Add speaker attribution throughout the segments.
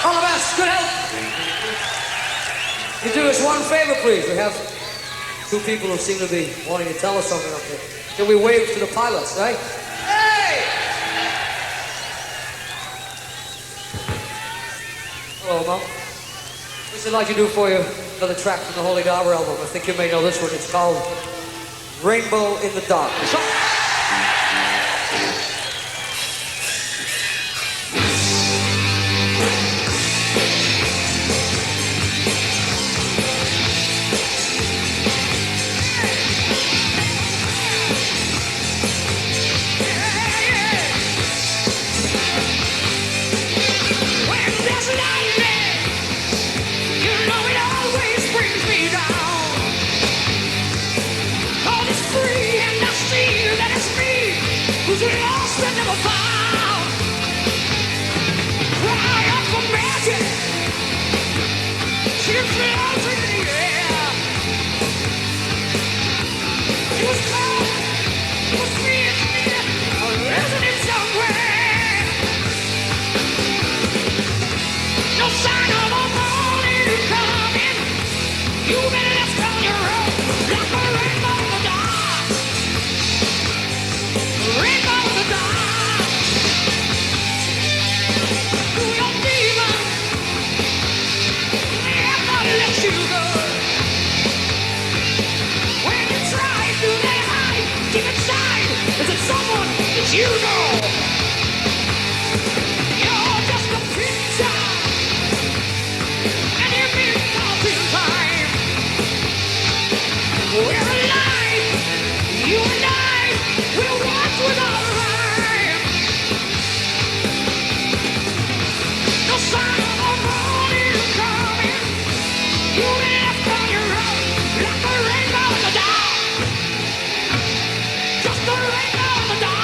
Speaker 1: All the best. Good health. Can you do us one favor, please? We have two people who seem to be wanting to tell us something up here. Can we wave to the pilots, right? Hey! Hello, Mom. What's it like to do for you another track from the Holy Dauber album? I think you may know this one. It's called Rainbow in the Dark.
Speaker 2: You know, you're just a picture, and you've been caught in time. We're alive, you and I will walk without a rhyme. No sign of a morning coming. You've been left on your own, like a rainbow in the dark. Just a rainbow in the dark.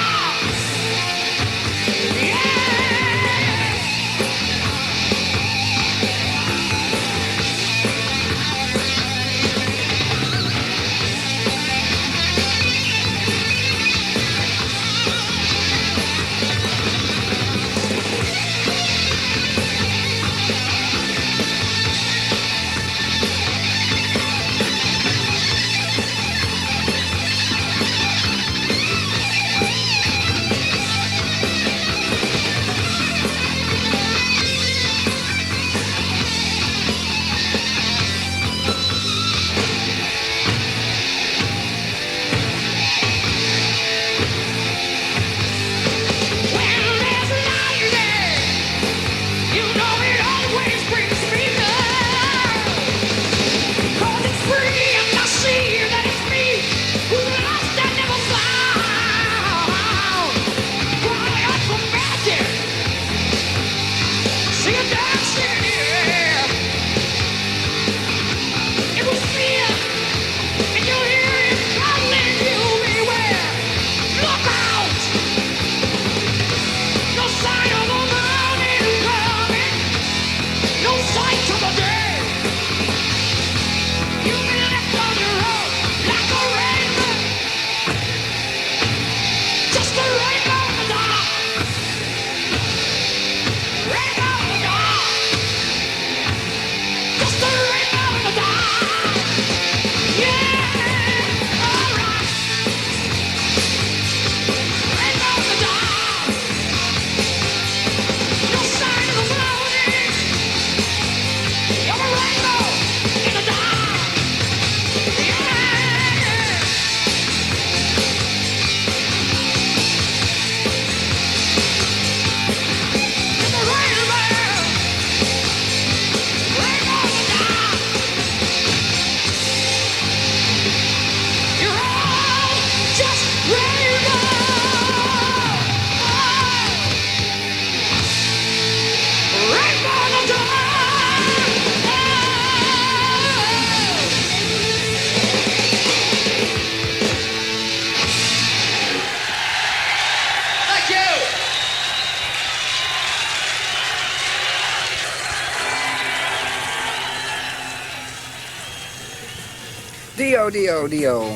Speaker 3: Dio, Dio, Dio.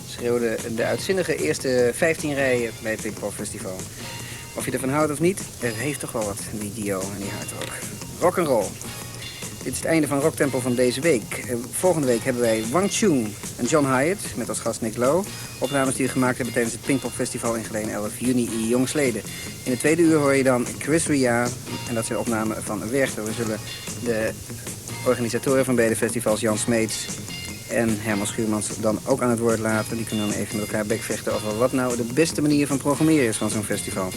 Speaker 3: Schreeuwde de uitzinnige eerste 15 rijen bij het Pinkpop Festival. Of je ervan houdt of niet, het heeft toch wel wat, die Dio en die hardrock. Rock'n'roll. Dit is het einde van Rocktempel van deze week. Volgende week hebben wij Wang Chung en John Hyatt met als gast Nick Lowe. Opnames die we gemaakt hebben tijdens het Pinkpop Festival in Geleen 11 juni jongsleden. In het tweede uur hoor je dan Chris Ria en dat zijn opnamen van Werchter. We zullen de organisatoren van beide festivals, Jan Smeets en Herman Schuurmans, dan ook aan het woord laten. Die kunnen dan even met elkaar bekvechten over wat nou de beste manier van programmeren is van zo'n festival.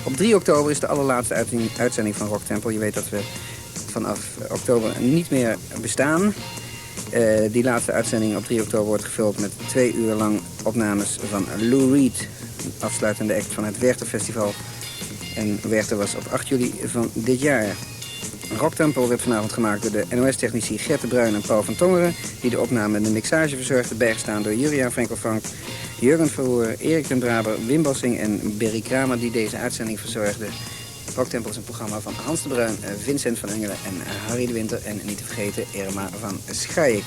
Speaker 3: Op 3 oktober is de allerlaatste uitzending van Rocktempel. Je weet dat we vanaf oktober niet meer bestaan. Die laatste uitzending op 3 oktober wordt gevuld met 2 uur lang opnames van Lou Reed. Een afsluitende act van het Werchter Festival. En Werchter was op 8 juli van dit jaar. Rocktempel werd vanavond gemaakt door de NOS-technici Gert de Bruin en Paul van Tongeren, die de opname en de mixage verzorgden, bijgestaan door Julia Frankelvank, Jurgen Verhoer, Erik den Braber, Wim Bossing en Berry Kramer, die deze uitzending verzorgden. Rocktempel is een programma van Hans de Bruin, Vincent van Engelen en Harry de Winter. En niet te vergeten Irma van Schaik.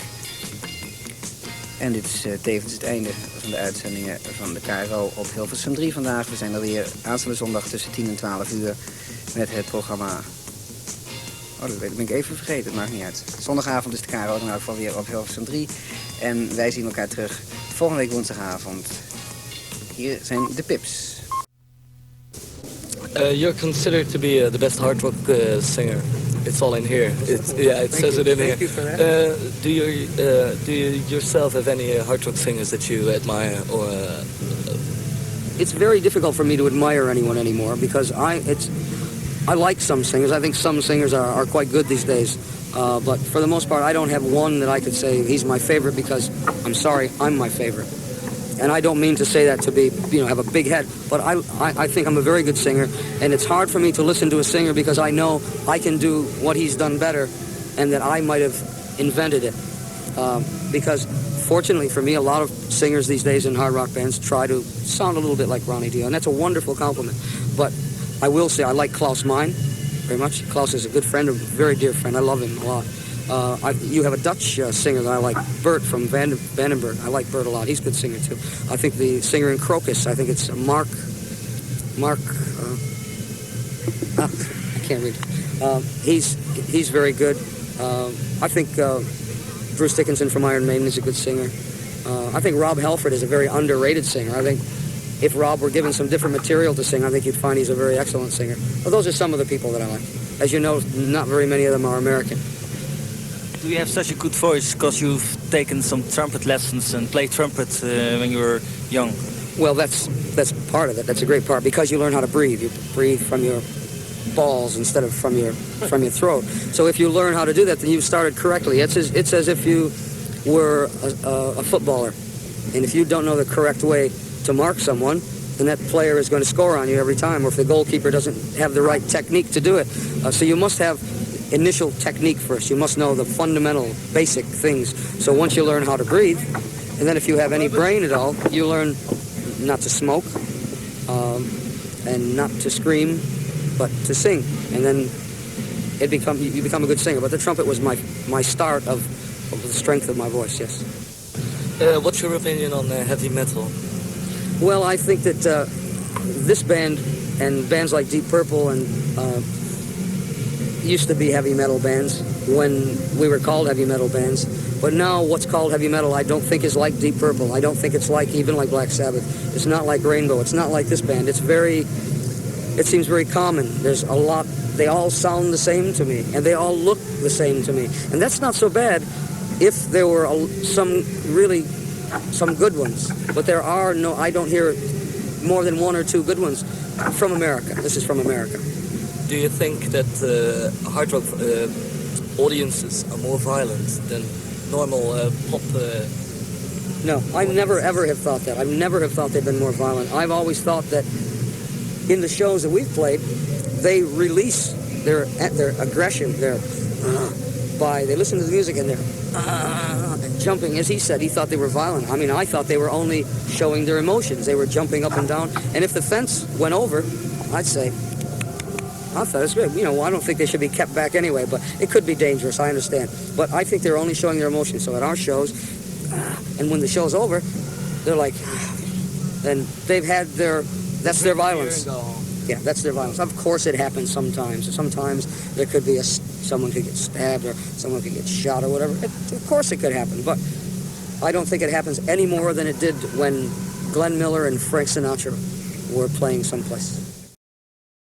Speaker 3: En dit is tevens het einde van de uitzendingen van de KRO op Hilversum 3 vandaag. We zijn er weer aanstaande zondag tussen 10 en 12 uur met het programma. Oh, dat ben ik even vergeten, het maakt niet uit. Zondagavond is de KRO dan ook weer op Hilversum 3. En wij zien elkaar terug volgende week woensdagavond. Hier zijn de Pips.
Speaker 4: You're considered to be the best hard rock singer. It's all in here. It says it in here.
Speaker 1: Thank you for that.
Speaker 4: Do you yourself have any hard rock singers that you admire or?
Speaker 5: It's very difficult for me to admire anyone anymore because I like some singers. I think some singers are quite good these days. But for the most part, I don't have one that I could say he's my favorite because I'm sorry, I'm my favorite. And I don't mean to say that to be, have a big head, but I think I'm a very good singer, and it's hard for me to listen to a singer because I know I can do what he's done better and that I might have invented it. Because fortunately for me, a lot of singers these days in hard rock bands try to sound a little bit like Ronnie Dio, and that's a wonderful compliment. But I will say I like Klaus Meine very much. Klaus is a good friend, a very dear friend. I love him a lot. You have a Dutch singer that I like, Bert from Vandenberg. I like Bert a lot. He's a good singer too. I think the singer in Crocus, I think it's Mark. I can't read. He's very good. I think Bruce Dickinson from Iron Maiden is a good singer. I think Rob Halford is a very underrated singer. I think if Rob were given some different material to sing, I think you'd find he's a very excellent singer. Well, those are some of the people that I like. As you know, not very many of them are American.
Speaker 6: Do you have such a good voice because you've taken some trumpet lessons and played trumpet when you were young?
Speaker 5: Well, that's part of it. That's a great part because you learn how to breathe. You breathe from your balls instead of from your throat. So if you learn how to do that, then you've started correctly. It's as if you were a footballer, and if you don't know the correct way to mark someone, then that player is going to score on you every time. Or if the goalkeeper doesn't have the right technique to do it, so you must have initial technique first. You must know the fundamental, basic things. So once you learn how to breathe, and then if you have any brain at all, you learn not to smoke, and not to scream, but to sing. And then you become a good singer. But the trumpet was my start of the strength of my voice, yes.
Speaker 4: What's your opinion on heavy metal?
Speaker 5: Well, I think that this band and bands like Deep Purple and used to be heavy metal bands when we were called heavy metal bands. But now what's called heavy metal I don't think is like Deep Purple. I don't think it's even like Black Sabbath. It's not like Rainbow. It's not like this band. It seems very common. There's a lot. They all sound the same to me, and they all look the same to me. And that's not so bad if there were some good ones. But there are no, I don't hear more than one or two good ones from America. This is from America.
Speaker 4: Do you think that hard rock audiences are more violent than normal pop?
Speaker 5: No, I never ever have thought that. I never have thought they've been more violent. I've always thought that in the shows that we've played, they release their aggression, they listen to the music and they're jumping. As he said, he thought they were violent. I mean, I thought they were only showing their emotions. They were jumping up and down. And if the fence went over, I'd say, I thought it was good. I don't think they should be kept back anyway, but it could be dangerous, I understand. But I think they're only showing their emotions. So at our shows, and when the show's over, they're like, and they've had that's their violence. Yeah, that's their violence. Of course it happens sometimes. Sometimes there could be someone could get stabbed or someone could get shot or whatever. Of course it could happen, but I don't think it happens any more than it did when Glenn Miller and Frank Sinatra were playing someplace.